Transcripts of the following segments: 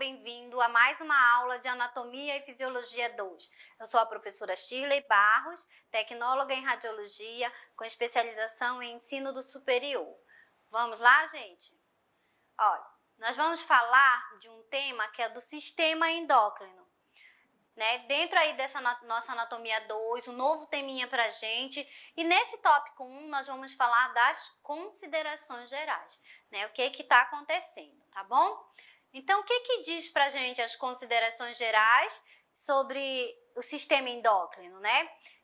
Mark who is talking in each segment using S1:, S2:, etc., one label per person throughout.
S1: bem-vindo a mais uma aula de Anatomia e Fisiologia 2. Eu sou a professora Shirley Barros, tecnóloga em Radiologia, com especialização em ensino do superior. Vamos lá, gente? Olha, nós vamos falar de um tema que é do sistema endócrino. Dentro aí dessa nossa Anatomia 2, um novo teminha pra gente. E nesse tópico 1, nós vamos falar das considerações gerais, o que está acontecendo, tá bom? Então, o que diz pra gente as considerações gerais sobre o sistema endócrino,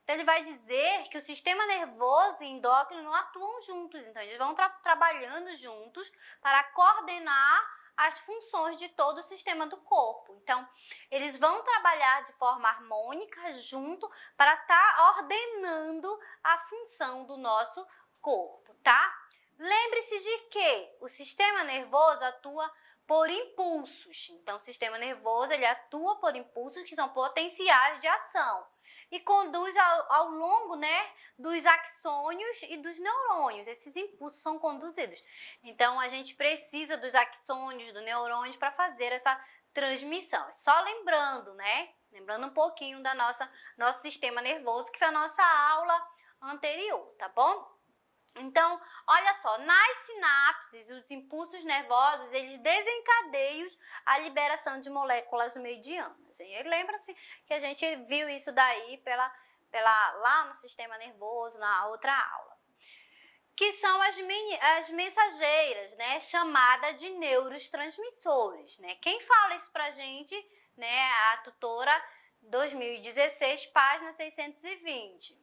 S1: Então, ele vai dizer que o sistema nervoso e endócrino atuam juntos. Então, eles vão trabalhando juntos para coordenar as funções de todo o sistema do corpo. Então, eles vão trabalhar de forma harmônica junto para estar ordenando a função do nosso corpo, tá? Lembre-se de que o sistema nervoso atua por impulsos. Então, o sistema nervoso ele atua por impulsos que são potenciais de ação e conduz ao longo, dos axônios e dos neurônios. Esses impulsos são conduzidos. Então, a gente precisa dos axônios, dos neurônios para fazer essa transmissão. Só lembrando, Lembrando um pouquinho da nosso sistema nervoso, que foi a nossa aula anterior, tá bom? Então, olha só, nas sinapses, os impulsos nervosos, eles desencadeiam a liberação de moléculas medianas. E lembra-se que a gente viu isso daí lá no sistema nervoso, na outra aula. Que são as mensageiras, chamada de neurotransmissores, Quem fala isso pra gente, a tutora 2016, página 620.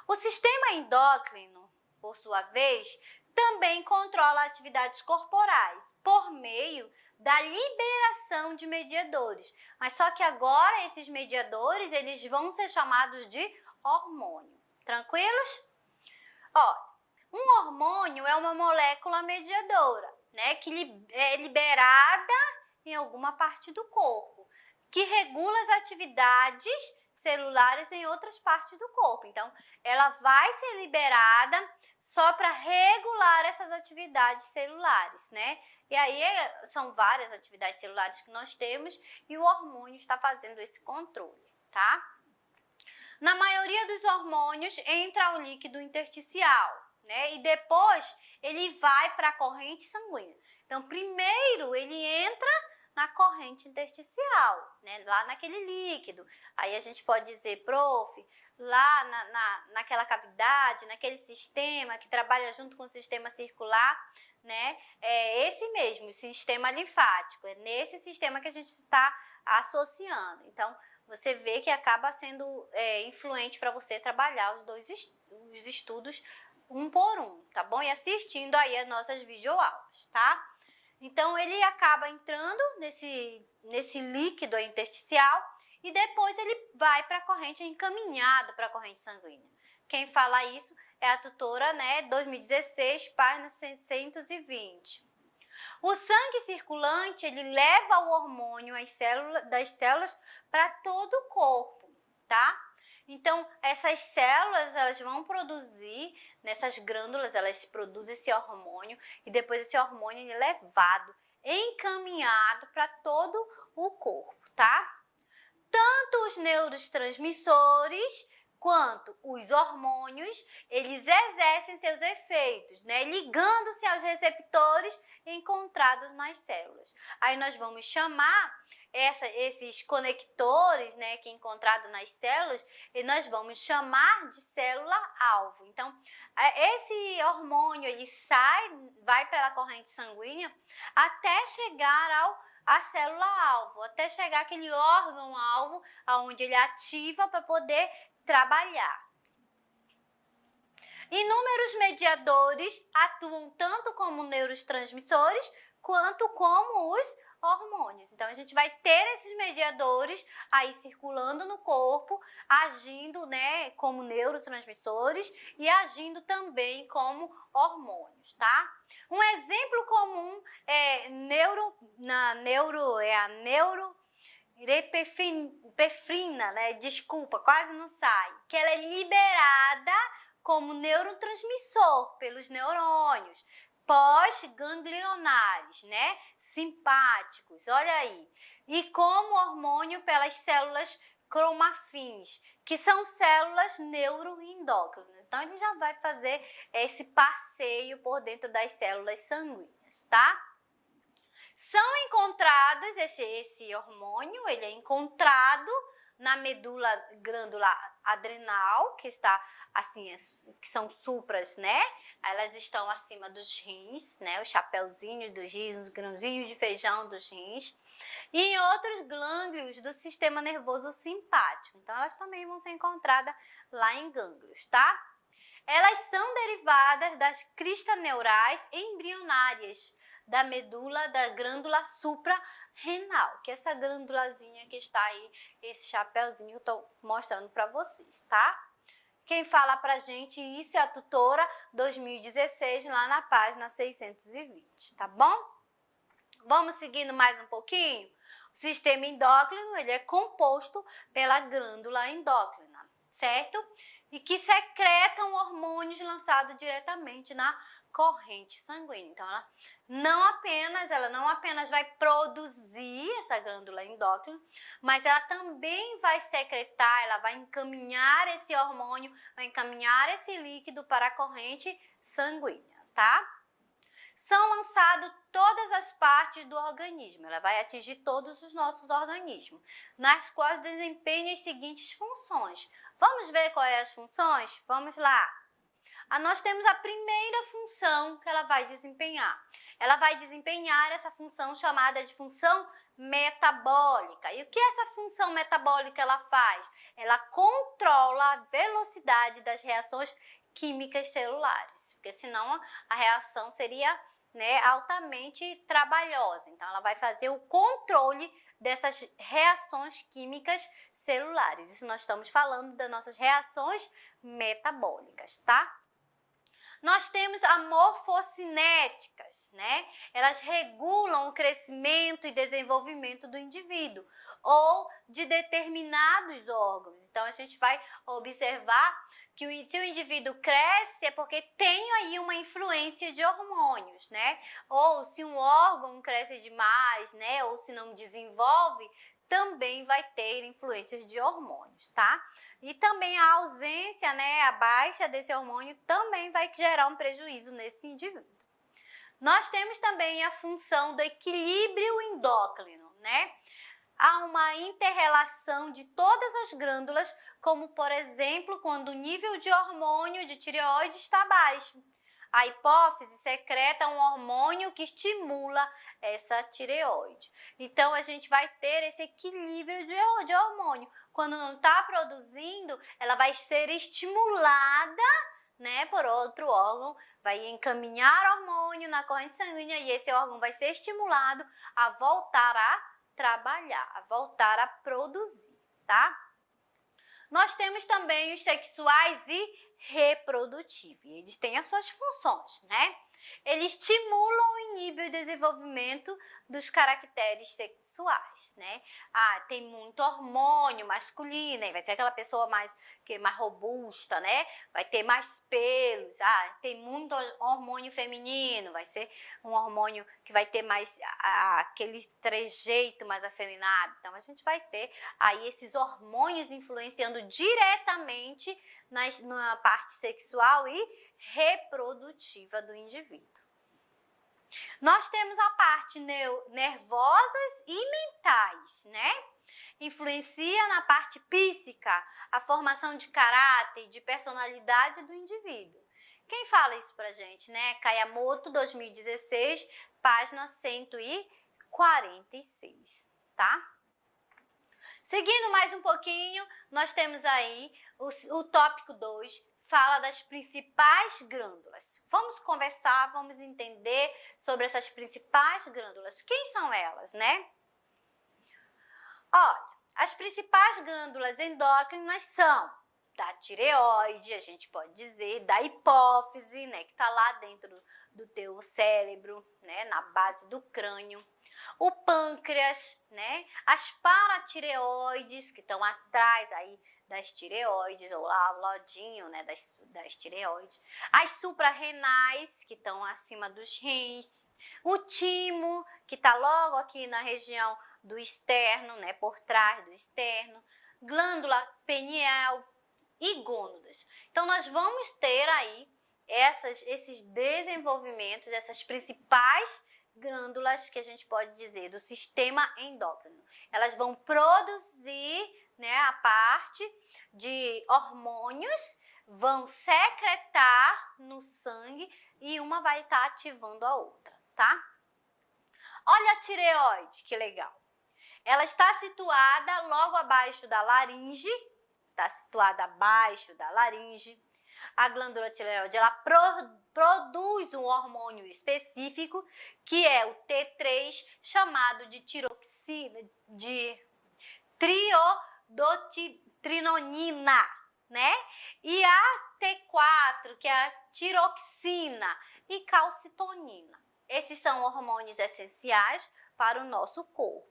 S1: O sistema endócrino, por sua vez, também controla atividades corporais por meio da liberação de mediadores. Mas só que agora esses mediadores, eles vão ser chamados de hormônio. Tranquilos? Ó, um hormônio é uma molécula mediadora, que é liberada em alguma parte do corpo, que regula as atividades celulares em outras partes do corpo. Então, ela vai ser liberada só para regular essas atividades celulares, E aí, são várias atividades celulares que nós temos e o hormônio está fazendo esse controle, tá? Na maioria dos hormônios, entra o líquido intersticial, E depois, ele vai para a corrente sanguínea. Então, primeiro, ele entra na corrente intersticial, lá naquele líquido. Aí a gente pode dizer, prof, lá naquela cavidade, naquele sistema que trabalha junto com o sistema circular, É esse mesmo, o sistema linfático. É nesse sistema que a gente está associando. Então, você vê que acaba sendo influente para você trabalhar os estudos um por um, tá bom? E assistindo aí as nossas videoaulas, tá? Então, ele acaba entrando nesse líquido intersticial e depois ele vai para a corrente, encaminhado para a corrente sanguínea. Quem fala isso é a tutora, 2016, página 620. O sangue circulante, ele leva o hormônio das células para todo o corpo, tá? Então, essas células, elas vão produzir, nessas glândulas, elas produzem esse hormônio e depois esse hormônio é levado, encaminhado para todo o corpo, tá? Tanto os neurotransmissores quanto os hormônios, eles exercem seus efeitos, ligando-se aos receptores encontrados nas células. Aí nós vamos chamar esses conectores, que é encontrado nas células, e nós vamos chamar de célula-alvo. Então, esse hormônio, ele vai pela corrente sanguínea até chegar a célula-alvo, até chegar aquele órgão-alvo onde ele ativa para poder trabalhar. Inúmeros mediadores atuam tanto como neurotransmissores quanto como os hormônios. Então, a gente vai ter esses mediadores aí circulando no corpo, agindo, como neurotransmissores e agindo também como hormônios, tá? Um exemplo comum é a neuropefrina, Desculpa, quase não sai. Que ela é liberada como neurotransmissor pelos neurônios, pós-ganglionares, né? Simpáticos, olha aí. E como hormônio pelas células cromafins, que são células neuroendócrinas. Então, ele já vai fazer esse passeio por dentro das células sanguíneas, tá? São encontrados, esse hormônio, ele é encontrado na medula glândula adrenal, que está assim, que são supras, né? Elas estão acima dos rins, né? Os chapeuzinhos dos rins, os grãozinhos de feijão dos rins. E em outros gânglios do sistema nervoso simpático. Então, elas também vão ser encontradas lá em gânglios, tá? Elas são derivadas das cristas neurais embrionárias da medula da glândula suprarrenal, que é essa glândulazinha que está aí, esse chapeuzinho que eu estou mostrando para vocês, tá? Quem fala pra gente isso é a tutora 2016, lá na página 620, tá bom? Vamos seguindo mais um pouquinho? O sistema endócrino, ele é composto pela glândula endócrina, certo? E que secretam hormônios lançados diretamente na corrente sanguínea. Então, ela não apenas vai produzir essa glândula endócrina, mas ela também vai secretar, ela vai encaminhar esse hormônio, vai encaminhar esse líquido para a corrente sanguínea, tá? São lançadas todas as partes do organismo, ela vai atingir todos os nossos organismos, nas quais desempenham as seguintes funções. Vamos ver quais são as funções? Vamos lá. Nós temos a primeira função que ela vai desempenhar. Ela vai desempenhar essa função chamada de função metabólica. E o que essa função metabólica ela faz? Ela controla a velocidade das reações químicas celulares, porque senão a reação seria, né, altamente trabalhosa. Então, ela vai fazer o controle dessas reações químicas celulares. Isso nós estamos falando das nossas reações metabólicas, tá? Nós temos a morfocinéticas, né? Elas regulam o crescimento e desenvolvimento do indivíduo ou de determinados órgãos. Então, a gente vai observar que se o indivíduo cresce é porque tem aí uma influência de hormônios, né? Ou se um órgão cresce demais, né? Ou se não desenvolve, também vai ter influências de hormônios, tá? E também a ausência, né, a baixa desse hormônio também vai gerar um prejuízo nesse indivíduo. Nós temos também a função do equilíbrio endócrino, né? Há uma interrelação de todas as glândulas, como por exemplo, quando o nível de hormônio de tireoide está baixo. A hipófise secreta um hormônio que estimula essa tireoide. Então, a gente vai ter esse equilíbrio de hormônio. Quando não está produzindo, ela vai ser estimulada, né, por outro órgão, vai encaminhar hormônio na corrente sanguínea e esse órgão vai ser estimulado a voltar a trabalhar, a voltar a produzir, tá? Nós temos também os sexuais e reprodutivos. Eles têm as suas funções, né? Eles estimulam e inibem o desenvolvimento dos caracteres sexuais, né? Tem muito hormônio masculino, aí vai ser aquela pessoa mais robusta, né? Vai ter mais pelos. Tem muito hormônio feminino, vai ser um hormônio que vai ter mais aquele trejeito mais afeminado. Então, a gente vai ter aí esses hormônios influenciando diretamente na parte sexual e reprodutiva do indivíduo. Nós temos a parte nervosas e mentais, né? Influencia na parte psíquica, a formação de caráter e de personalidade do indivíduo. Quem fala isso pra gente, né? Kayamoto, 2016, página 146, tá? Seguindo mais um pouquinho, nós temos aí o tópico 2, fala das principais glândulas. Vamos conversar, vamos entender sobre essas principais glândulas. Quem são elas, né? Olha, as principais glândulas endócrinas são da tireoide, a gente pode dizer, da hipófise, né, que está lá dentro do teu cérebro, né, na base do crânio. O pâncreas, né, as paratireoides, que estão atrás aí das tireoides, ou lá o ladinho, né, das tireoides. As suprarrenais, que estão acima dos rins. O timo, que está logo aqui na região do externo, né, por trás do externo. Glândula pineal e gônadas. Então, nós vamos ter aí esses desenvolvimentos, essas principais glândulas que a gente pode dizer do sistema endócrino. Elas vão produzir, né, a parte de hormônios, vão secretar no sangue e uma vai estar ativando a outra, tá? Olha a tireoide, que legal. Ela está situada logo abaixo da laringe, está situada abaixo da laringe. A glândula tireoide, ela produz um hormônio específico, que é o T3, chamado de tiroxina, de triodotrinonina, né? E a T4, que é a tiroxina, e calcitonina. Esses são hormônios essenciais para o nosso corpo.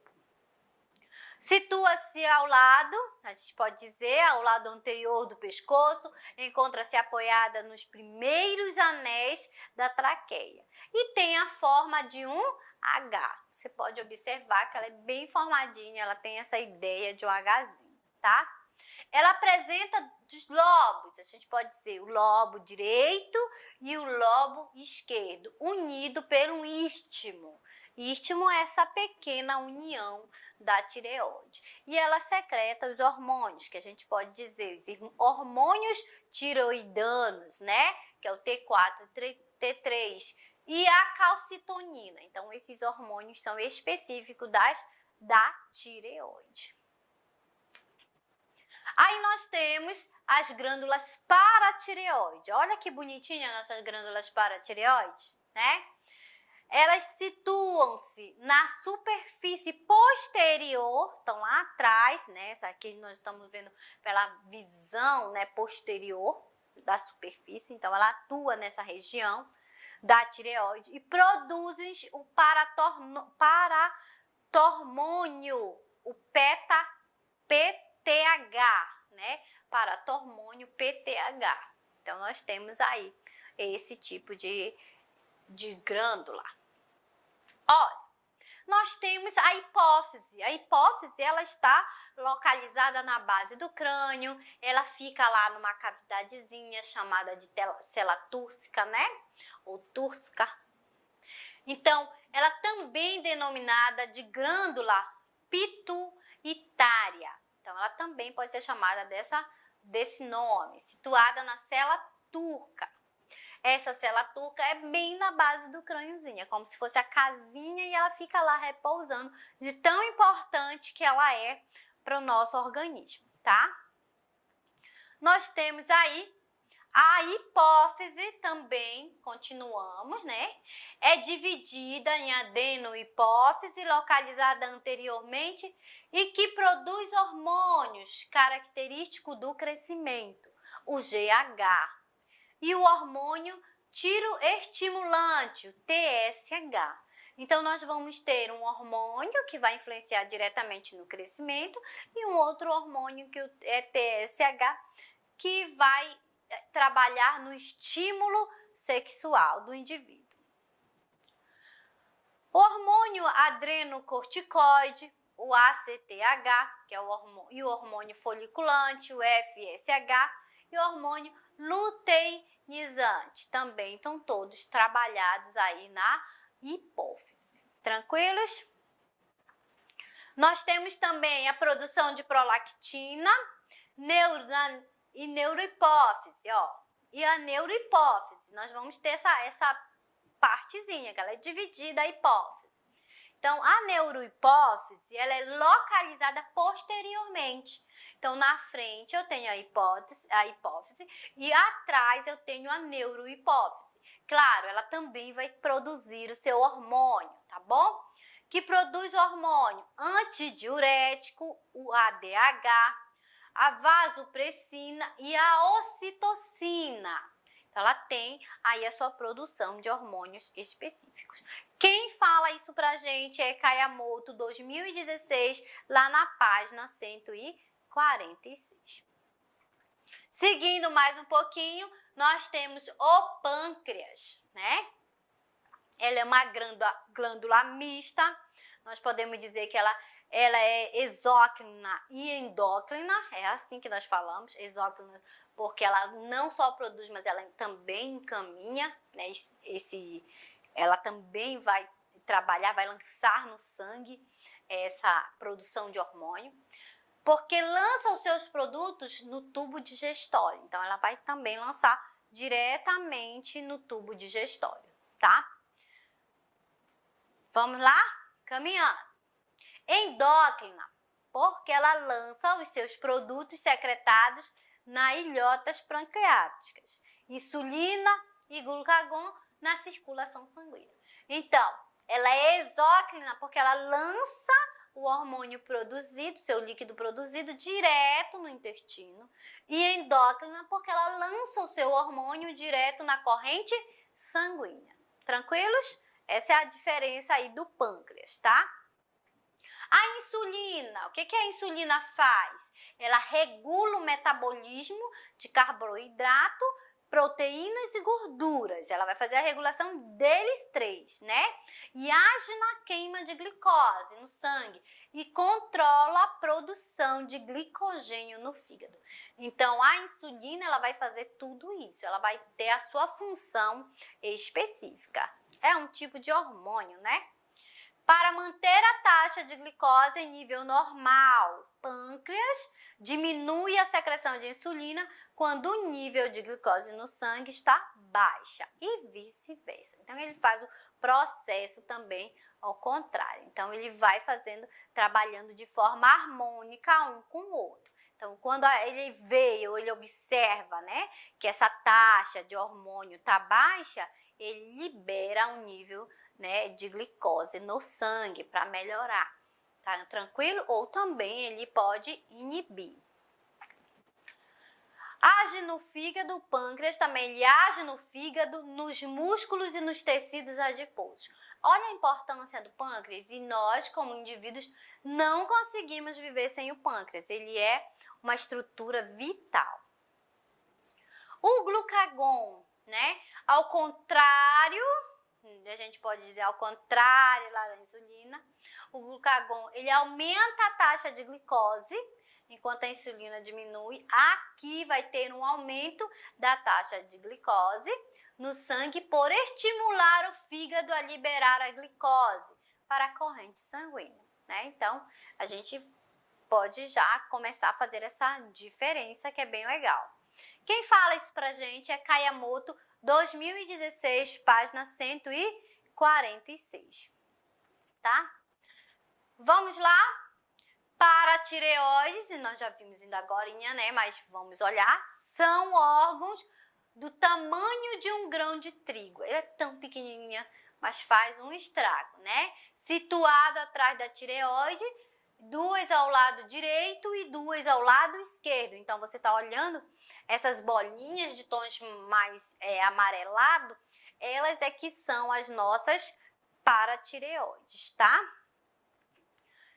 S1: Situa-se ao lado, a gente pode dizer, ao lado anterior do pescoço, encontra-se apoiada nos primeiros anéis da traqueia e tem a forma de um H. Você pode observar que ela é bem formadinha, ela tem essa ideia de um Hzinho, tá? Ela apresenta os lobos, a gente pode dizer o lobo direito e o lobo esquerdo, unido por um istmo. Istmo é essa pequena união da tireoide. E ela secreta os hormônios, que a gente pode dizer, os hormônios tiroidanos, né? Que é o T4, T3 e a calcitonina. Então, esses hormônios são específicos da tireoide. Aí nós temos as glândulas paratireoide. Olha que bonitinha nossas glândulas paratireoide, né? Elas situam-se na superfície posterior, estão lá atrás, né? Essa aqui nós estamos vendo pela visão, né, posterior da superfície, então ela atua nessa região da tireoide e produzem o paratormônio, o PTH, né? Paratormônio PTH. Então, nós temos aí esse tipo de glândula. Olha, nós temos a hipófise. A hipófise, ela está localizada na base do crânio, ela fica lá numa cavidadezinha chamada de cela túrcica, né? Ou túrcica. Então, ela também é denominada de glândula pituitária. Então, ela também pode ser chamada desse nome, situada na cela turca. Essa cela turca é bem na base do crâniozinho, é como se fosse a casinha e ela fica lá repousando, de tão importante que ela é para o nosso organismo, tá? Nós temos aí a hipófise também, continuamos, né? É dividida em adenohipófise, localizada anteriormente e que produz hormônios característicos do crescimento, o GH, e o hormônio tiroestimulante, o TSH. Então, nós vamos ter um hormônio que vai influenciar diretamente no crescimento e um outro hormônio que é TSH, que vai trabalhar no estímulo sexual do indivíduo. O hormônio adrenocorticoide, o ACTH, que é o hormônio foliculante, o FSH, e o hormônio luteinizante, também estão todos trabalhados aí na hipófise. Tranquilos? Nós temos também a produção de prolactina e neurohipófise, ó. E a neurohipófise, nós vamos ter essa partezinha, que ela é dividida, a hipófise. Então, a neurohipófise, ela é localizada posteriormente. Então, na frente eu tenho a hipófise e atrás eu tenho a neurohipófise. Claro, ela também vai produzir o seu hormônio, tá bom? Que produz o hormônio antidiurético, o ADH, a vasopressina e a ocitocina. Então, ela tem aí a sua produção de hormônios específicos. Quem fala isso pra gente é Kayamoto, 2016, lá na página 146. Seguindo mais um pouquinho, nós temos o pâncreas, né? Ela é uma glândula mista. Nós podemos dizer que ela é exócrina e endócrina. É assim que nós falamos, exócrina, porque ela não só produz, mas ela também encaminha, né? Ela também vai trabalhar, vai lançar no sangue essa produção de hormônio, porque lança os seus produtos no tubo digestório. Então, ela vai também lançar diretamente no tubo digestório, tá? Vamos lá? Caminhando. Endócrina, porque ela lança os seus produtos secretados nas ilhotas pancreáticas. Insulina e glucagon na circulação sanguínea. Então, ela é exócrina porque ela lança o hormônio produzido, seu líquido produzido, direto no intestino. E endócrina porque ela lança o seu hormônio direto na corrente sanguínea. Tranquilos? Essa é a diferença aí do pâncreas, tá? A insulina, o que a insulina faz? Ela regula o metabolismo de carboidrato, proteínas e gorduras. Ela vai fazer a regulação deles três, né? E age na queima de glicose no sangue e controla a produção de glicogênio no fígado. Então, a insulina, ela vai fazer tudo isso. Ela vai ter a sua função específica. É um tipo de hormônio, né? Para manter a taxa de glicose em nível normal, pâncreas diminui a secreção de insulina quando o nível de glicose no sangue está baixa e vice-versa. Então, ele faz o processo também ao contrário. Então, ele vai trabalhando de forma harmônica um com o outro. Então, quando ele vê ou ele observa, né, que essa taxa de hormônio está baixa, ele libera um nível, né, de glicose no sangue para melhorar, tá tranquilo? Ou também ele pode inibir. Age no fígado, o pâncreas também ele age no fígado, nos músculos e nos tecidos adiposos. Olha a importância do pâncreas e nós, como indivíduos, não conseguimos viver sem o pâncreas. Ele é uma estrutura vital. O glucagon, né? Ao contrário, a gente pode dizer ao contrário lá da insulina, o glucagon, ele aumenta a taxa de glicose, enquanto a insulina diminui. Aqui vai ter um aumento da taxa de glicose no sangue por estimular o fígado a liberar a glicose para a corrente sanguínea, né? Então, a gente pode já começar a fazer essa diferença que é bem legal. Quem fala isso pra gente é Kayamoto, 2016, página 146, tá? Vamos lá? Paratireoides, e nós já vimos ainda agorinha, né? Mas vamos olhar, são órgãos do tamanho de um grão de trigo. Ele é tão pequenininha, mas faz um estrago, né? Situado atrás da tireoide, duas ao lado direito e duas ao lado esquerdo. Então, você está olhando essas bolinhas de tons mais amarelado, elas é que são as nossas paratireoides, tá?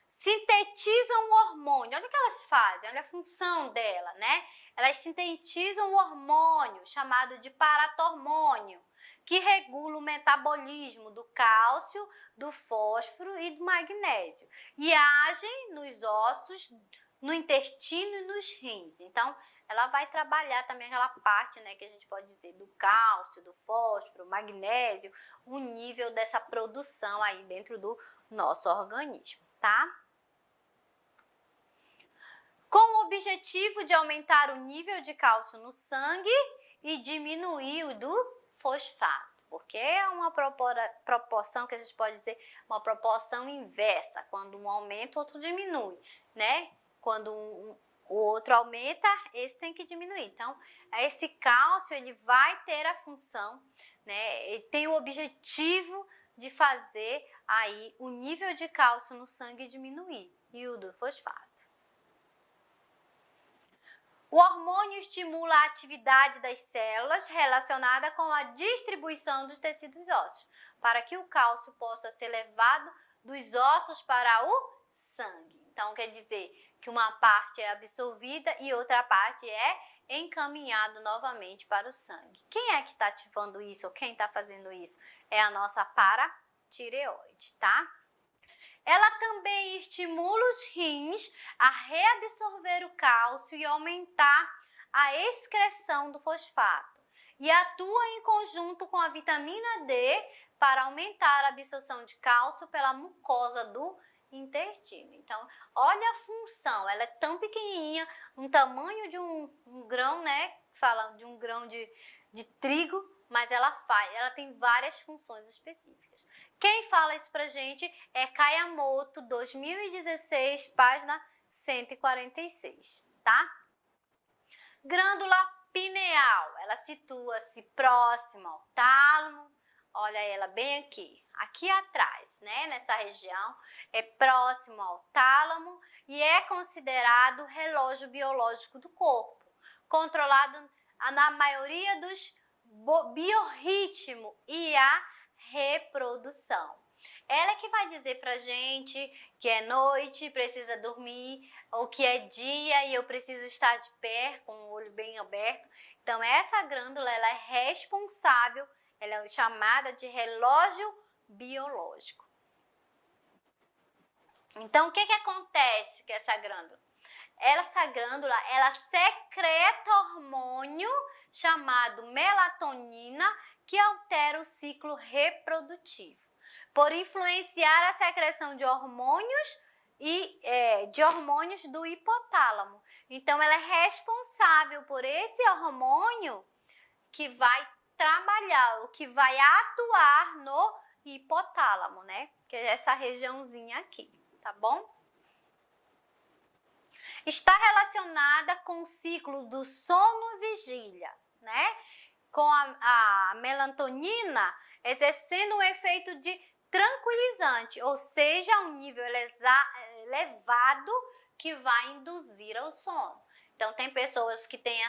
S1: Sintetizam o hormônio. Olha o que elas fazem, olha a função dela, né? Elas sintetizam o hormônio chamado de paratormônio, que regula o metabolismo do cálcio, do fósforo e do magnésio e agem nos ossos, no intestino e nos rins. Então, ela vai trabalhar também aquela parte, né, que a gente pode dizer do cálcio, do fósforo, magnésio, o nível dessa produção aí dentro do nosso organismo, tá? Com o objetivo de aumentar o nível de cálcio no sangue e diminuir o do fosfato, porque é uma proporção que a gente pode dizer, uma proporção inversa, quando um aumenta, o outro diminui, né? Quando o outro aumenta, esse tem que diminuir. Então, esse cálcio, ele vai ter a função, né? Ele tem o objetivo de fazer aí o nível de cálcio no sangue diminuir e o do fosfato. O hormônio estimula a atividade das células relacionada com a distribuição dos tecidos ósseos, para que o cálcio possa ser levado dos ossos para o sangue. Então, quer dizer que uma parte é absorvida e outra parte é encaminhado novamente para o sangue. Quem é que está ativando isso ou quem está fazendo isso? É a nossa paratireoide, tá? Ela também estimula os rins a reabsorver o cálcio e aumentar a excreção do fosfato. E atua em conjunto com a vitamina D para aumentar a absorção de cálcio pela mucosa do intestino. Então, olha a função, ela é tão pequenininha, um tamanho de um grão, né? Fala de um grão de trigo, mas ela tem várias funções específicas. Quem fala isso pra gente é Kayamoto, 2016, página 146, tá? Glândula pineal, ela situa-se próxima ao tálamo, olha ela bem aqui atrás, né, nessa região, é próximo ao tálamo e é considerado relógio biológico do corpo, controlado na maioria dos biorritmo e a reprodução. Ela é que vai dizer pra gente que é noite, precisa dormir, ou que é dia e eu preciso estar de pé, com o olho bem aberto. Então, essa glândula, ela é responsável, ela é chamada de relógio biológico. Então, o que acontece com essa glândula? Essa glândula, ela secreta hormônio chamado melatonina, que altera o ciclo reprodutivo, por influenciar a secreção de hormônios do hipotálamo. Então, ela é responsável por esse hormônio que vai trabalhar, o que vai atuar no hipotálamo, né? Que é essa regiãozinha aqui, tá bom? Está relacionada com o ciclo do sono-vigília, né? Com a melatonina exercendo um efeito de tranquilizante, ou seja, um nível elevado que vai induzir ao sono. Então, tem pessoas que têm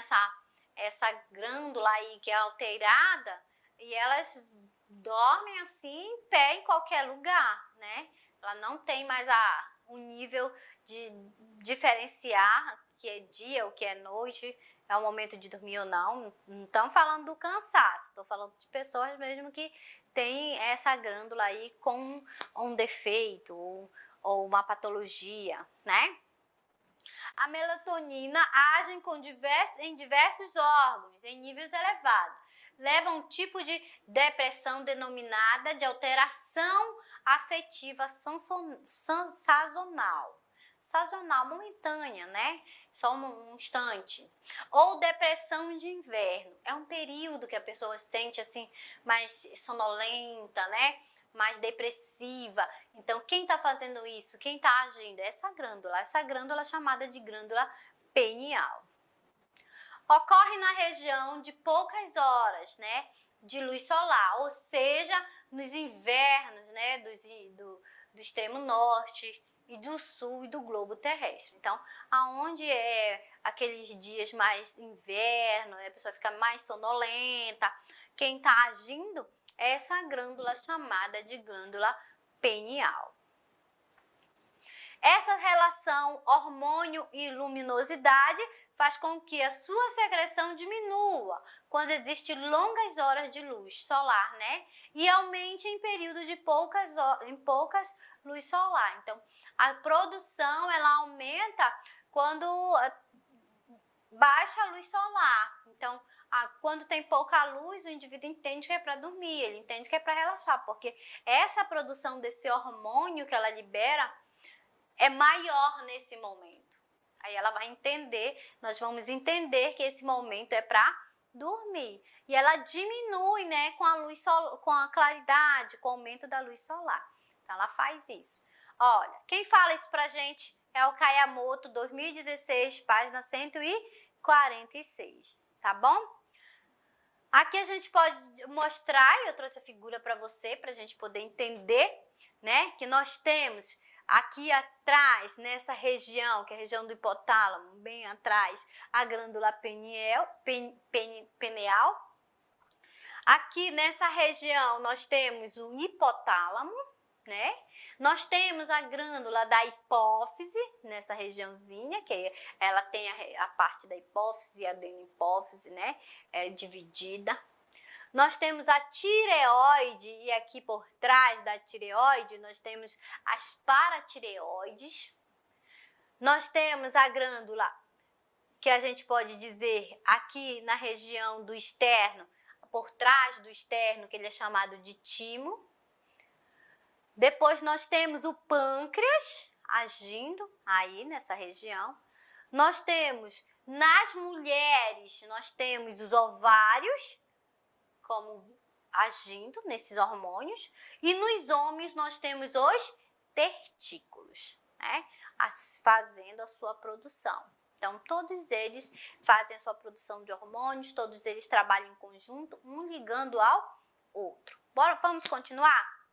S1: essa glândula aí que é alterada e elas dormem assim em pé em qualquer lugar, né? Ela não tem mais o nível de diferenciar que é dia ou que é noite, é o momento de dormir ou não. Não estamos falando do cansaço, estou falando de pessoas mesmo que têm essa glândula aí com um defeito ou uma patologia, né? A melatonina age em diversos órgãos, em níveis elevados. Leva a um tipo de depressão denominada de alteração afetiva sazonal. Sazonal, momentânea, né? Só um instante. Ou depressão de inverno. É um período que a pessoa se sente assim mais sonolenta, né? Mais depressiva. Então, quem está fazendo isso? Quem está agindo? É essa glândula é chamada de glândula pineal. Ocorre na região de poucas horas, né, de luz solar, ou seja, nos invernos, né, do extremo norte e do sul e do globo terrestre. Então, aonde é aqueles dias mais inverno, a pessoa fica mais sonolenta, quem está agindo é essa glândula chamada de glândula pineal. Essa relação hormônio e luminosidade faz com que a sua secreção diminua quando existem longas horas de luz solar, né? E aumente em período de poucas luz solar. Então, a produção ela aumenta quando baixa a luz solar. Então, quando tem pouca luz, o indivíduo entende que é para dormir, ele entende que é para relaxar, porque essa produção desse hormônio que ela libera é maior nesse momento. Aí ela vai entender, nós vamos entender que esse momento é para dormir. E ela diminui, né, com a luz com a claridade, com o aumento da luz solar. Então ela faz isso. Olha, quem fala isso pra gente é o Kayamoto, 2016, página 146, tá bom? Aqui a gente pode mostrar, eu trouxe a figura para você, para a gente poder entender, né, que nós temos aqui atrás, nessa região, que é a região do hipotálamo, bem atrás, a glândula pineal. Aqui nessa região nós temos o hipotálamo, né? Nós temos a glândula da hipófise, nessa regiãozinha, que ela tem a parte da hipófise e a adenopófise, né? Dividida. Nós temos a tireoide e aqui por trás da tireoide nós temos as paratireoides. Nós temos a glândula que a gente pode dizer aqui na região do externo, por trás do externo, que ele é chamado de timo. Depois nós temos o pâncreas agindo aí nessa região. Nós temos nas mulheres, nós temos os ovários como agindo nesses hormônios e nos homens nós temos os testículos, né, fazendo a sua produção. Então, todos eles fazem a sua produção de hormônios, todos eles trabalham em conjunto, um ligando ao outro. Bora, vamos continuar?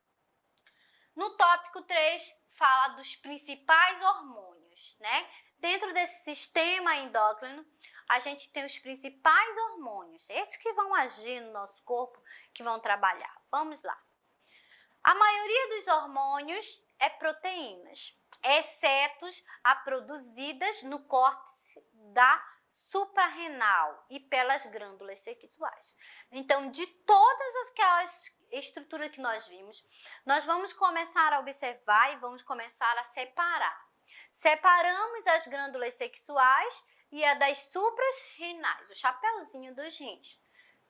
S1: No tópico 3, fala dos principais hormônios, né? Dentro desse sistema endócrino, a gente tem os principais hormônios, esses que vão agir no nosso corpo, que vão trabalhar. Vamos lá. A maioria dos hormônios é proteínas, exceto a produzidas no córtex da suprarrenal e pelas glândulas sexuais. Então, de todas aquelas estruturas que nós vimos, nós vamos começar a observar e vamos começar a separar. Separamos as glândulas sexuais e a das suprarrenais, o chapeuzinho dos rins,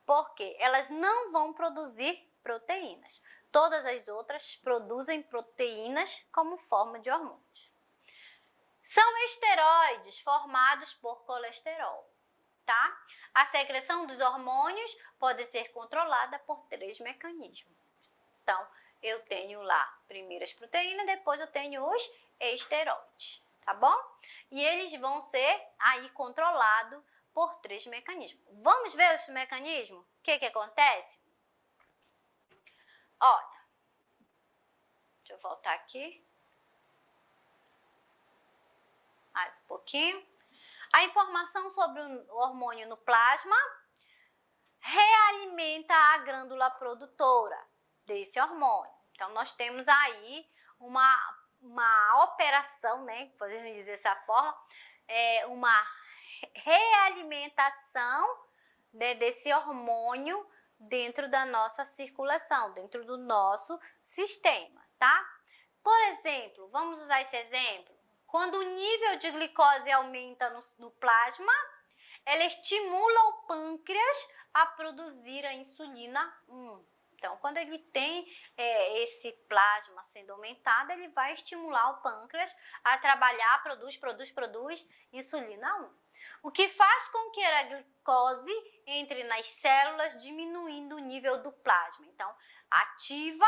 S1: porque elas não vão produzir proteínas. Todas as outras produzem proteínas como forma de hormônios. São esteroides formados por colesterol, tá? A secreção dos hormônios pode ser controlada por 3 mecanismos. Então, eu tenho lá primeiro as proteínas, depois eu tenho os esteroides, tá bom? E eles vão ser aí controlados por 3 mecanismos. Vamos ver os mecanismos? O que acontece? Olha, deixa eu voltar aqui. Mais um pouquinho. A informação sobre o hormônio no plasma realimenta a glândula produtora desse hormônio. Então, nós temos aí uma operação, né, podemos dizer dessa forma, uma realimentação, né, desse hormônio dentro da nossa circulação, dentro do nosso sistema, tá? Por exemplo, vamos usar esse exemplo. Quando o nível de glicose aumenta no plasma, ela estimula o pâncreas a produzir a insulina 1. Então, quando ele tem esse plasma sendo aumentado, ele vai estimular o pâncreas a trabalhar, produz insulina 1. O que faz com que a glicose entre nas células, diminuindo o nível do plasma. Então, ativa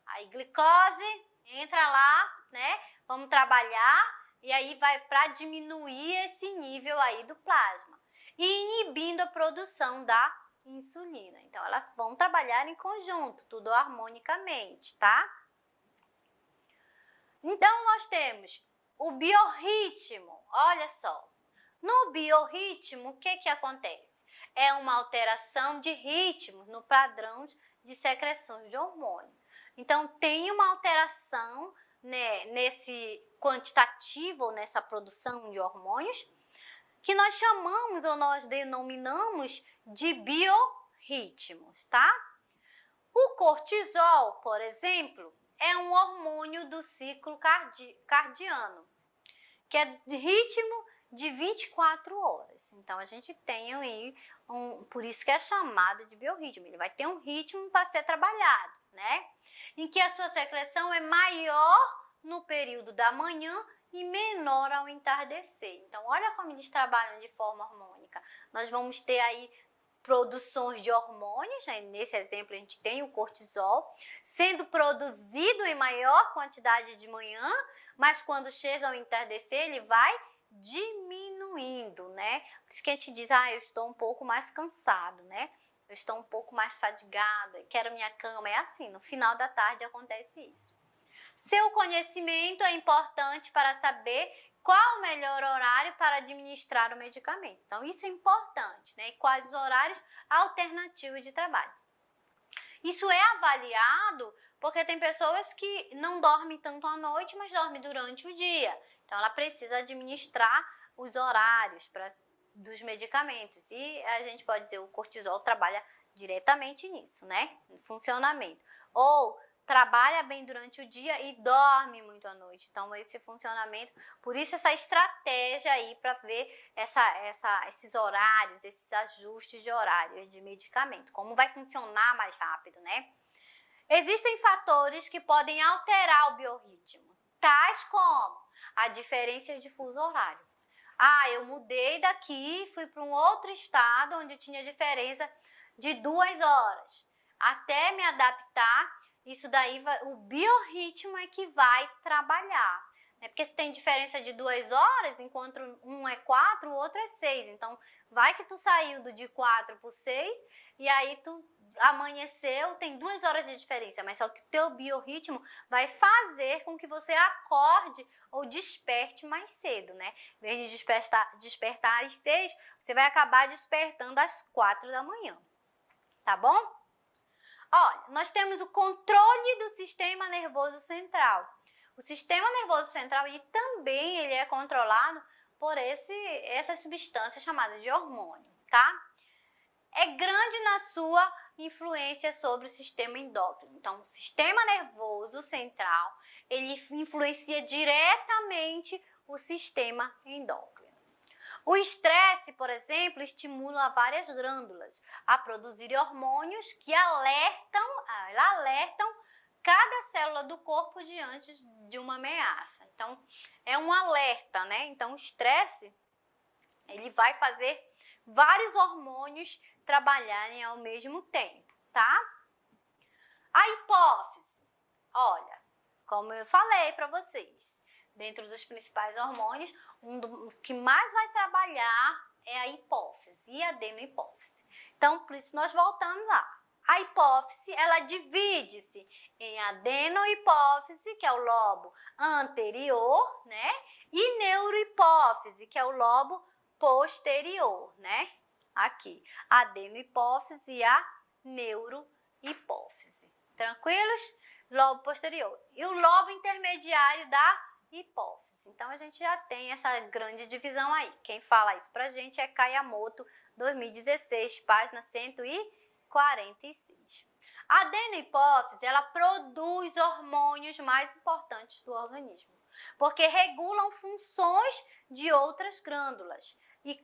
S1: a glicose, entra lá, né? Vamos trabalhar e aí vai para diminuir esse nível aí do plasma e inibindo a produção da insulina. Então, elas vão trabalhar em conjunto, tudo harmonicamente, tá? Então, nós temos o biorritmo. Olha só, no biorritmo, o que acontece? É uma alteração de ritmo no padrão de secreção de hormônio. Então, tem uma alteração, né, nesse quantitativo, nessa produção de hormônios, que nós chamamos ou nós denominamos de biorritmos, tá? O cortisol, por exemplo, é um hormônio do ciclo cardiano, que é de ritmo de 24 horas. Então, a gente tem aí, por isso que é chamado de biorritmo. Ele vai ter um ritmo para ser trabalhado, né? Em que a sua secreção é maior no período da manhã e menor ao entardecer. Então, olha como eles trabalham de forma harmônica. Nós vamos ter aí produções de hormônios, né? Nesse exemplo a gente tem o cortisol, sendo produzido em maior quantidade de manhã, mas quando chega ao entardecer ele vai diminuindo, né? Por isso que a gente diz, eu estou um pouco mais cansado, né? Eu estou um pouco mais fadigada, quero minha cama. É assim, no final da tarde acontece isso. Seu conhecimento é importante para saber qual o melhor horário para administrar o medicamento. Então, isso é importante, né? E quais os horários alternativos de trabalho. Isso é avaliado porque tem pessoas que não dormem tanto à noite, mas dormem durante o dia. Então, ela precisa administrar os horários dos medicamentos. E a gente pode dizer, o cortisol trabalha diretamente nisso, né? No funcionamento. Ou trabalha bem durante o dia e dorme muito à noite. Então, esse funcionamento, por isso essa estratégia aí para ver esses horários, esses ajustes de horário de medicamento, como vai funcionar mais rápido, né? Existem fatores que podem alterar o biorritmo, tais como a diferença de fuso horário. Ah, eu mudei daqui, fui para um outro estado onde tinha diferença de 2 horas. Até me adaptar, isso daí, o biorritmo é que vai trabalhar. Né? Porque se tem diferença de 2 horas, enquanto um é 4, o outro é 6. Então, vai que tu saiu de 4 para 6 e aí tu amanheceu, tem 2 horas de diferença, mas só que o teu biorritmo vai fazer com que você acorde ou desperte mais cedo, né? Em vez de despertar às 6, você vai acabar despertando às 4 da manhã, tá bom? Olha, nós temos o controle do sistema nervoso central. O sistema nervoso central ele é controlado por essa substância chamada de hormônio, tá? É grande na sua influência sobre o sistema endócrino. Então, o sistema nervoso central, ele influencia diretamente o sistema endócrino. O estresse, por exemplo, estimula várias glândulas a produzir hormônios que alertam cada célula do corpo diante de uma ameaça. Então, é um alerta, né? Então, o estresse, ele vai fazer vários hormônios trabalharem ao mesmo tempo, tá? A hipófise, olha, como eu falei para vocês, dentro dos principais hormônios, o que mais vai trabalhar é a hipófise e a adenohipófise. Então, por isso nós voltamos lá. A hipófise, ela divide-se em adenohipófise, que é o lobo anterior, né? E neurohipófise, que é o lobo posterior, né? Aqui, a adenohipófise e a neurohipófise. Tranquilos? Lobo posterior. E o lobo intermediário da hipófise. Então, a gente já tem essa grande divisão aí. Quem fala isso pra gente é Kayamoto, 2016, página 146. A adenohipófise, ela produz hormônios mais importantes do organismo, porque regulam funções de outras glândulas e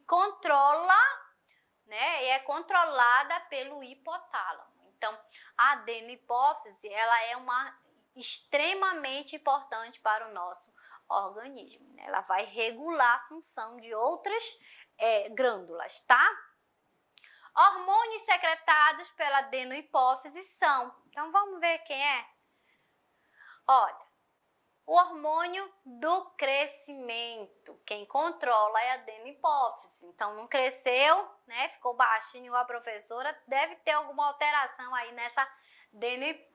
S1: é controlada pelo hipotálamo. Então, a adenohipófise, ela é extremamente importante para o nosso organismo. Né? Ela vai regular a função de outras glândulas, tá? Hormônios secretados pela adenohipófise são... Então, vamos ver quem é? Olha, o hormônio do crescimento. Quem controla é a adenohipófise. Então, não cresceu, né? Ficou baixinho igual a professora. Deve ter alguma alteração aí nessa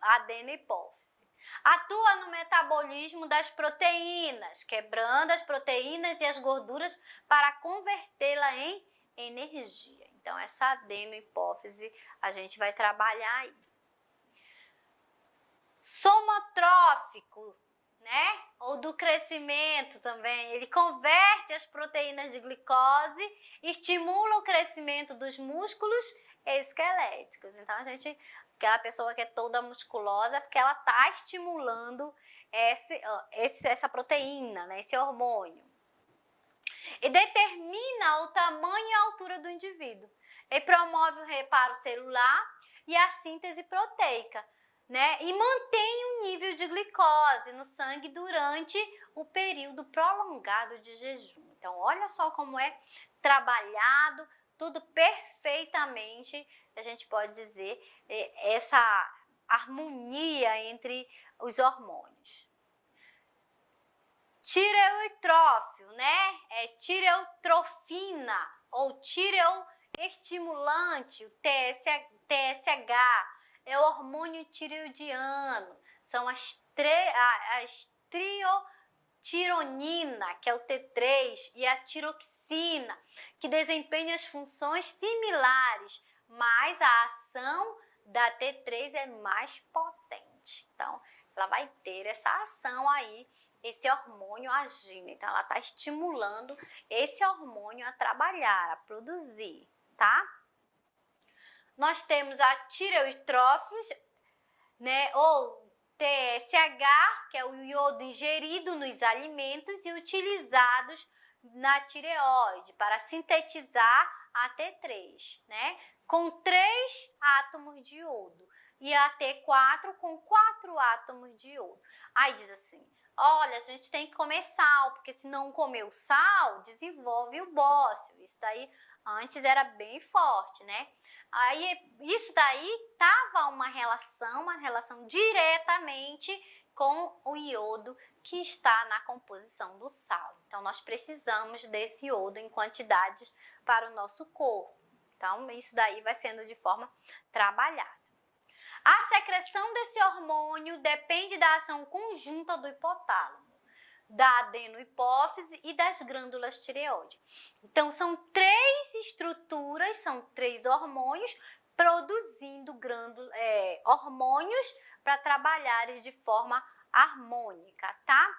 S1: adenohipófise. Atua no metabolismo das proteínas, quebrando as proteínas e as gorduras para convertê-la em energia. Então, essa adenohipófise a gente vai trabalhar aí. Somotrófico, né? Ou do crescimento também. Ele converte as proteínas de glicose, estimula o crescimento dos músculos esqueléticos. Então, aquela pessoa que é toda musculosa, porque ela está estimulando essa proteína, né? Esse hormônio. E determina o tamanho e a altura do indivíduo. Ele promove o reparo celular e a síntese proteica, né? E mantém o nível de glicose no sangue durante o período prolongado de jejum. Então, olha só como é trabalhado, tudo perfeitamente, a gente pode dizer, essa harmonia entre os hormônios. Tireoitrófio, né? É tireotrofina ou tireoestimulante, o TSH, é o hormônio tireoidiano, são as triotironina, que é o T3, e a tiroxina, que desempenham as funções similares, mas a ação da T3 é mais potente. Então, ela vai ter essa ação aí, esse hormônio agindo. Então, ela está estimulando esse hormônio a trabalhar, a produzir, tá? Nós temos a tireoitrófilos, né, ou TSH, que é o iodo ingerido nos alimentos e utilizados na tireoide para sintetizar a T3, né, com 3 átomos de iodo, e a T4 com 4 átomos de iodo. Aí diz assim, olha, a gente tem que comer sal, porque se não comer o sal, desenvolve o bócio. Isso daí antes era bem forte, né? Aí, isso daí estava uma relação diretamente com o iodo que está na composição do sal. Então, nós precisamos desse iodo em quantidades para o nosso corpo. Então, isso daí vai sendo de forma trabalhada. A secreção desse hormônio depende da ação conjunta do hipotálamo, da adenohipófise e das glândulas tireoide. Então, são 3 estruturas, são 3 hormônios produzindo hormônios para trabalharem de forma harmônica, tá?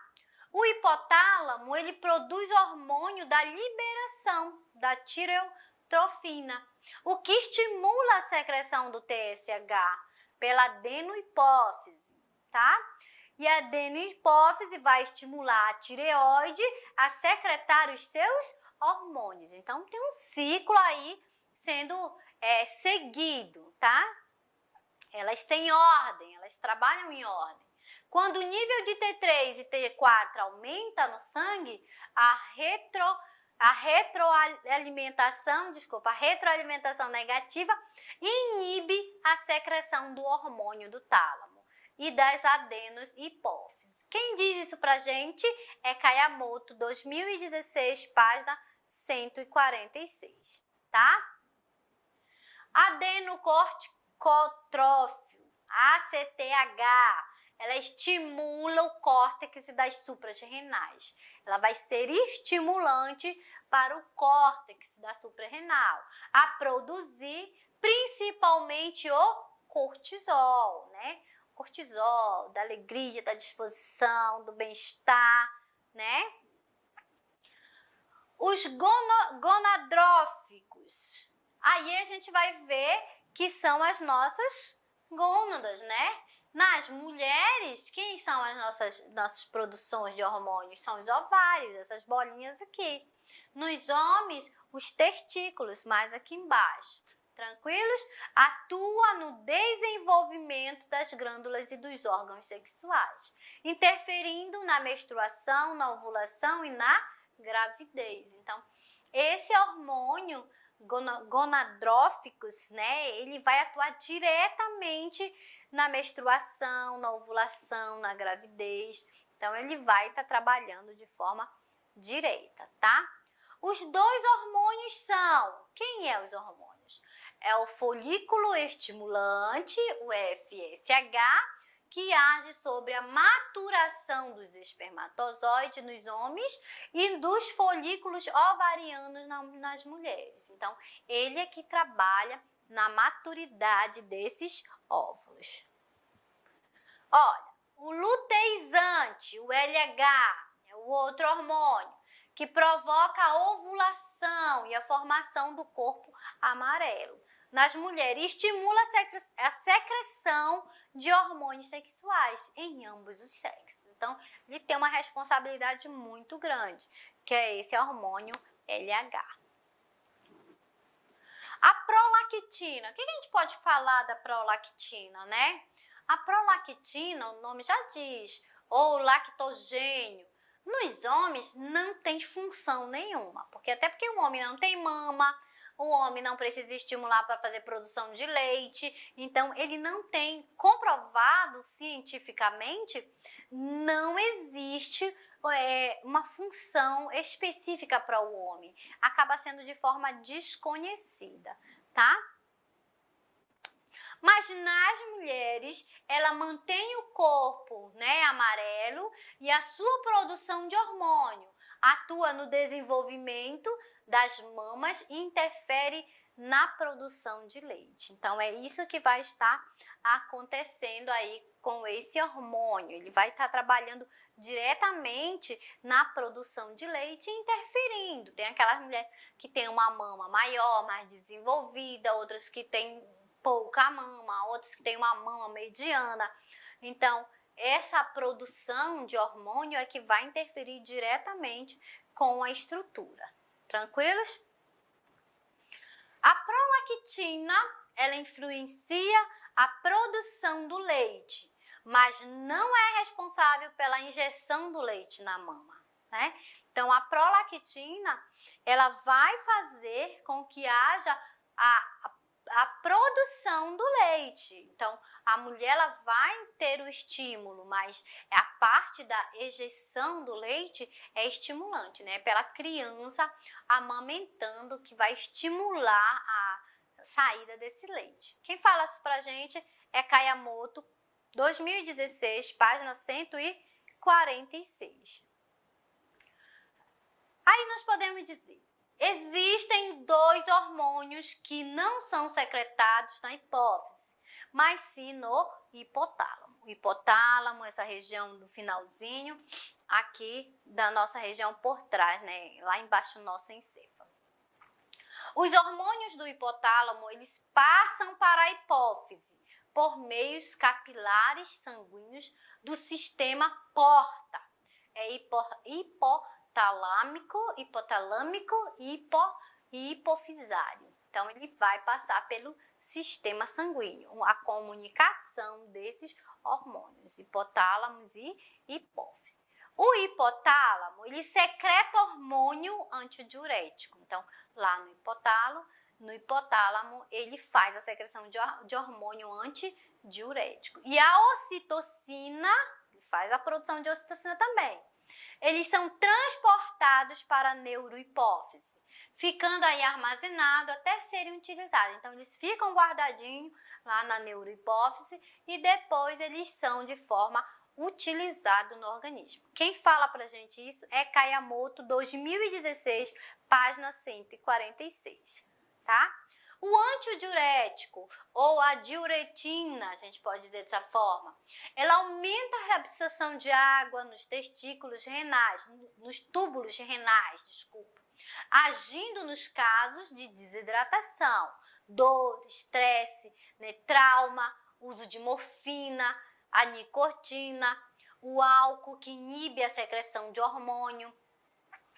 S1: O hipotálamo, ele produz hormônio da liberação da tireotrofina, o que estimula a secreção do TSH pela adenohipófise, tá? E a adenohipófise vai estimular a tireoide a secretar os seus hormônios. Então, tem um ciclo aí sendo seguido, tá? Elas têm ordem, elas trabalham em ordem. Quando o nível de T3 e T4 aumenta no sangue, a retroalimentação negativa inibe a secreção do hormônio do tálamo e das adenohipófises. Quem diz isso pra gente é Kayamoto, 2016, página 146, tá? Adenocorticotrófio, ACTH, ela estimula o córtex das supras renais. Ela vai ser estimulante para o córtex da suprarrenal a produzir principalmente o cortisol, né? Cortisol, da alegria, da disposição, do bem-estar, né? Os gonadróficos, aí a gente vai ver que são as nossas gônadas, né? Nas mulheres, quem são as nossas produções de hormônios? São os ovários, essas bolinhas aqui. Nos homens, os testículos, mais aqui embaixo. Tranquilos? Atua no desenvolvimento das glândulas e dos órgãos sexuais, interferindo na menstruação, na ovulação e na gravidez. Então, esse hormônio gonadróficos, né, ele vai atuar diretamente na menstruação, na ovulação, na gravidez. Então, ele vai estar trabalhando de forma direta, tá? Os 2 hormônios são, quem é os hormônios? É o folículo estimulante, o FSH, que age sobre a maturação dos espermatozoides nos homens e dos folículos ovarianos nas mulheres. Então, ele é que trabalha na maturidade desses óvulos. Olha, o luteizante, o LH, é o outro hormônio que provoca a ovulação e a formação do corpo amarelo nas mulheres, estimula a secreção de hormônios sexuais em ambos os sexos. Então, ele tem uma responsabilidade muito grande, que é esse hormônio LH. A prolactina, o que a gente pode falar da prolactina, né? A prolactina, o nome já diz, ou lactogênio, nos homens não tem função nenhuma, até porque o homem não tem mama, o homem não precisa estimular para fazer produção de leite, então ele não tem, comprovado cientificamente, não existe uma função específica para o homem, acaba sendo de forma desconhecida, tá? Mas nas mulheres, ela mantém o corpo, né, amarelo e a sua produção de hormônio atua no desenvolvimento das mamas e interfere na produção de leite. Então, é isso que vai estar acontecendo aí com esse hormônio. Ele vai estar trabalhando diretamente na produção de leite e interferindo. Tem aquelas mulheres que têm uma mama maior, mais desenvolvida, outras que têm pouca mama, outras que têm uma mama mediana. Então, essa produção de hormônio é que vai interferir diretamente com a estrutura. Tranquilos? A prolactina, ela influencia a produção do leite, mas não é responsável pela injeção do leite na mama, né? Então, a prolactina, ela vai fazer com que haja a produção do leite. Então, a mulher ela vai ter o estímulo, mas a parte da ejeção do leite é estimulante, né? Pela criança amamentando que vai estimular a saída desse leite. Quem fala isso pra gente é Kayamoto, 2016, página 146. Aí nós podemos dizer, existem 2 hormônios que não são secretados na hipófise, mas sim no hipotálamo. O hipotálamo, essa região do finalzinho, aqui da nossa região por trás, né? Lá embaixo do nosso encéfalo. Os hormônios do hipotálamo, eles passam para a hipófise por meios capilares sanguíneos do sistema porta. É hipotalâmico e hipofisário. Então, ele vai passar pelo sistema sanguíneo, a comunicação desses hormônios, hipotálamos e hipófise. O hipotálamo, ele secreta hormônio antidiurético. Então, lá no hipotálamo, ele faz a secreção de hormônio antidiurético. E a ocitocina, ele faz a produção de ocitocina também. Eles são transportados para a neurohipófise, ficando aí armazenado até serem utilizados. Então, eles ficam guardadinhos lá na neurohipófise e depois eles são de forma utilizada no organismo. Quem fala pra gente isso é Kayamoto, 2016, página 146, tá? O antidiurético, ou a diuretina, a gente pode dizer dessa forma, ela aumenta a reabsorção de água nos testículos renais, nos túbulos renais, desculpa, agindo nos casos de desidratação, dor, estresse, né, trauma, uso de morfina, a nicotina, o álcool que inibe a secreção de hormônio.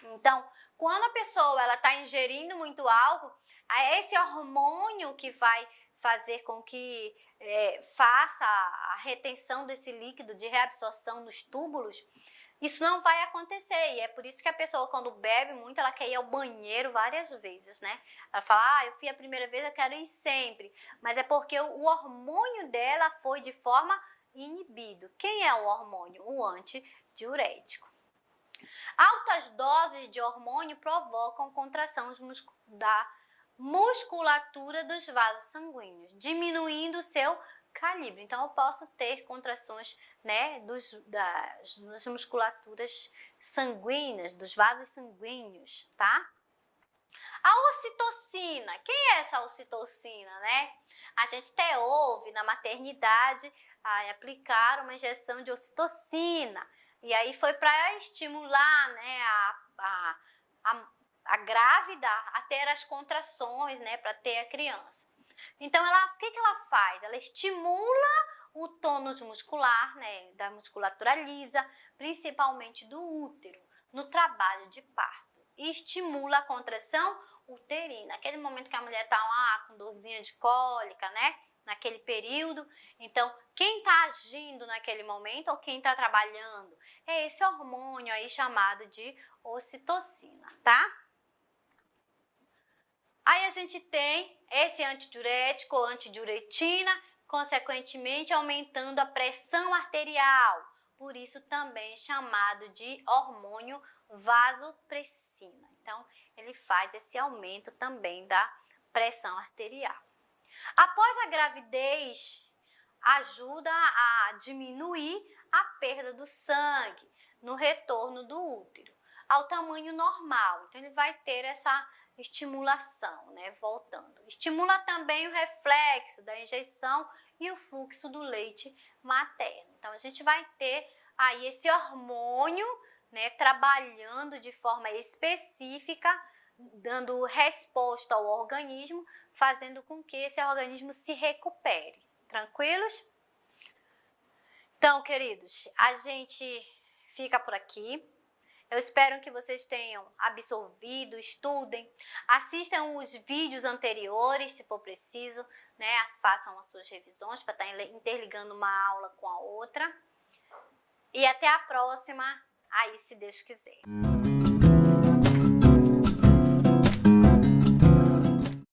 S1: Então, quando a pessoa está ingerindo muito álcool, é esse hormônio que vai fazer com que faça a retenção desse líquido de reabsorção nos túbulos, isso não vai acontecer. E é por isso que a pessoa, quando bebe muito, ela quer ir ao banheiro várias vezes, né? Ela fala, eu fui a primeira vez, eu quero ir sempre. Mas é porque o hormônio dela foi de forma inibido. Quem é o hormônio? O antidiurético. Altas doses de hormônio provocam contração da musculatura dos vasos sanguíneos, diminuindo o seu calibre. Então, eu posso ter contrações, né, das musculaturas sanguíneas, dos vasos sanguíneos, tá? A ocitocina, quem é essa ocitocina, né? A gente até ouve na maternidade aplicar uma injeção de ocitocina. E aí foi para estimular, né, a grávida a ter as contrações, né, para ter a criança. Então, o que ela faz? Ela estimula o tônus muscular, né, da musculatura lisa, principalmente do útero, no trabalho de parto. E estimula a contração uterina, aquele momento que a mulher está lá com dorzinha de cólica, né? Naquele período. Então, quem está agindo naquele momento ou quem está trabalhando é esse hormônio aí chamado de ocitocina, tá? Aí a gente tem esse antidiurético ou antidiuretina, consequentemente aumentando a pressão arterial, por isso também chamado de hormônio vasopressina. Então, ele faz esse aumento também da pressão arterial. Após a gravidez, ajuda a diminuir a perda do sangue no retorno do útero ao tamanho normal. Então, ele vai ter essa estimulação, né? Voltando. Estimula também o reflexo da injeção e o fluxo do leite materno. Então, a gente vai ter aí esse hormônio, né, trabalhando de forma específica, dando resposta ao organismo, fazendo com que esse organismo se recupere. Tranquilos? Então, queridos, a gente fica por aqui. Eu espero que vocês tenham absorvido, estudem, assistam os vídeos anteriores, se for preciso, né? Façam as suas revisões para estar interligando uma aula com a outra. E até a próxima, aí se Deus quiser.